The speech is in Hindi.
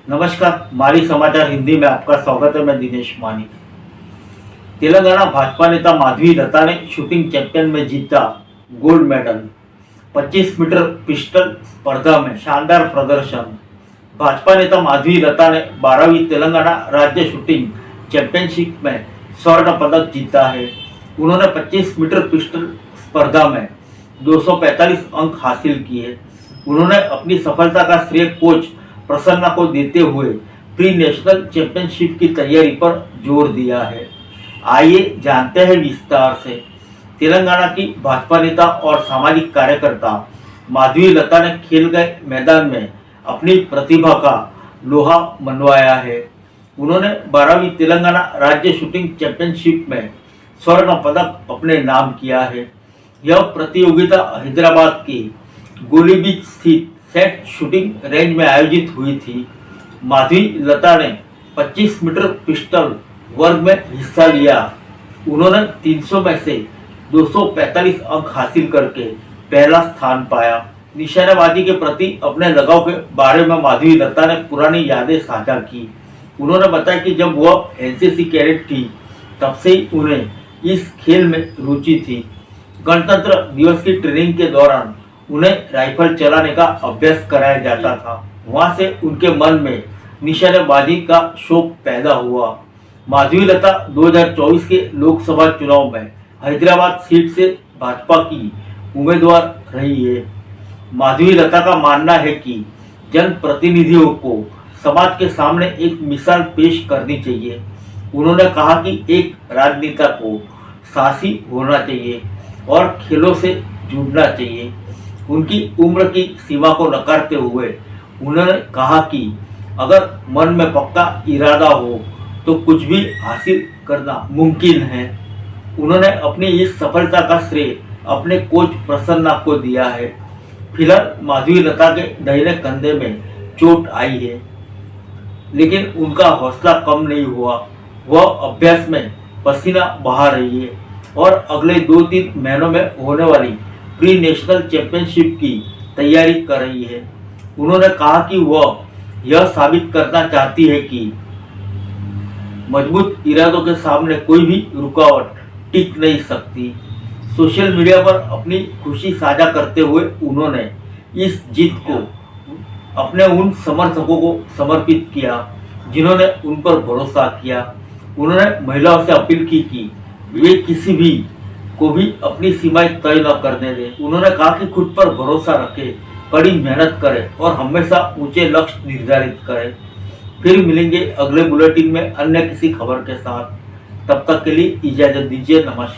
नमस्कार, मारी समाचार हिंदी में आपका स्वागत है। मैं दिनेश मानी। तेलंगाना भाजपा नेता माधवी लता ने शूटिंग चैंपियन में जीता गोल्ड मेडल। 25 मीटर पिस्टल स्पर्धा में शानदार प्रदर्शन। भाजपा नेता माधवी लता ने 12वीं तेलंगाना राज्य शूटिंग चैंपियनशिप में स्वर्ण पदक जीता है। उन्होंने 25 मीटर पिस्टल स्पर्धा में 245 अंक हासिल किए। उन्होंने अपनी सफलता का श्रेय कोच प्रसन्ना को देते हुए प्री नेशनल चैंपियनशिप की तैयारी पर जोर दिया है। आइए जानते हैं विस्तार से। तेलंगाना की भाजपा नेता और सामाजिक कार्यकर्ता माधवी लता ने खेल गए मैदान में अपनी प्रतिभा का लोहा मनवाया है। उन्होंने 12वीं तेलंगाना राज्य शूटिंग चैंपियनशिप में स्वर्ण पदक अपने नाम किया है। यह प्रतियोगिता हैदराबाद की गोलीबीच स्थित सेट शूटिंग रेंज में आयोजित हुई थी। माधवी लता ने 25 मीटर पिस्टल वर्ग में हिस्सा लिया। उन्होंने 300 में से 245 अंक हासिल करके पहला स्थान पाया। निशानेबाजी के प्रति अपने लगाव के बारे में माधवी लता ने पुरानी यादें साझा की। उन्होंने बताया कि जब वह एनसीसी कैडेट थी तब से ही उन्हें इस खेल में रुचि थी। गणतंत्र दिवस की ट्रेनिंग के दौरान उन्हें राइफल चलाने का अभ्यास कराया जाता था। वहां से उनके मन में निशानेबाजी का शौक पैदा हुआ। माधवी लता 2024 के लोकसभा चुनाव में हैदराबाद सीट से भाजपा की उम्मीदवार रही है। माधवी लता का मानना है कि जनप्रतिनिधियों को समाज के सामने एक मिसाल पेश करनी चाहिए। उन्होंने कहा कि एक राजनेता को साहसी होना चाहिए और खेलों से जुड़ना चाहिए। उनकी उम्र की सीमा को नकारते हुए उन्होंने कहा कि अगर मन में पक्का इरादा हो तो कुछ भी हासिल करना मुमकिन है। उन्होंने अपनी इस सफलता का श्रेय अपने कोच प्रसन्ना को दिया है। फिलहाल माधवी लता के दाहिने कंधे में चोट आई है, लेकिन उनका हौसला कम नहीं हुआ। वह अभ्यास में पसीना बहा रही है और अगले 2-3 महीनों में होने वाली प्री नेशनल चैंपियनशिप की तैयारी कर रही है। उन्होंने कहा कि वह यह साबित करना चाहती है कि मजबूत इरादों के सामने कोई भी रुकावट टिक नहीं सकती। सोशल मीडिया पर अपनी खुशी साझा करते हुए उन्होंने इस जीत को अपने उन समर्थकों को समर्पित किया जिन्होंने उन पर भरोसा किया। उन्होंने महिलाओं से अपील की कि वे किसी भी को भी अपनी सीमाएं तय न करने दें। उन्होंने कहा कि खुद पर भरोसा रखें, कड़ी मेहनत करें और हमेशा ऊंचे लक्ष्य निर्धारित करें। फिर मिलेंगे अगले बुलेटिन में अन्य किसी खबर के साथ। तब तक के लिए इजाजत दीजिए। नमस्कार।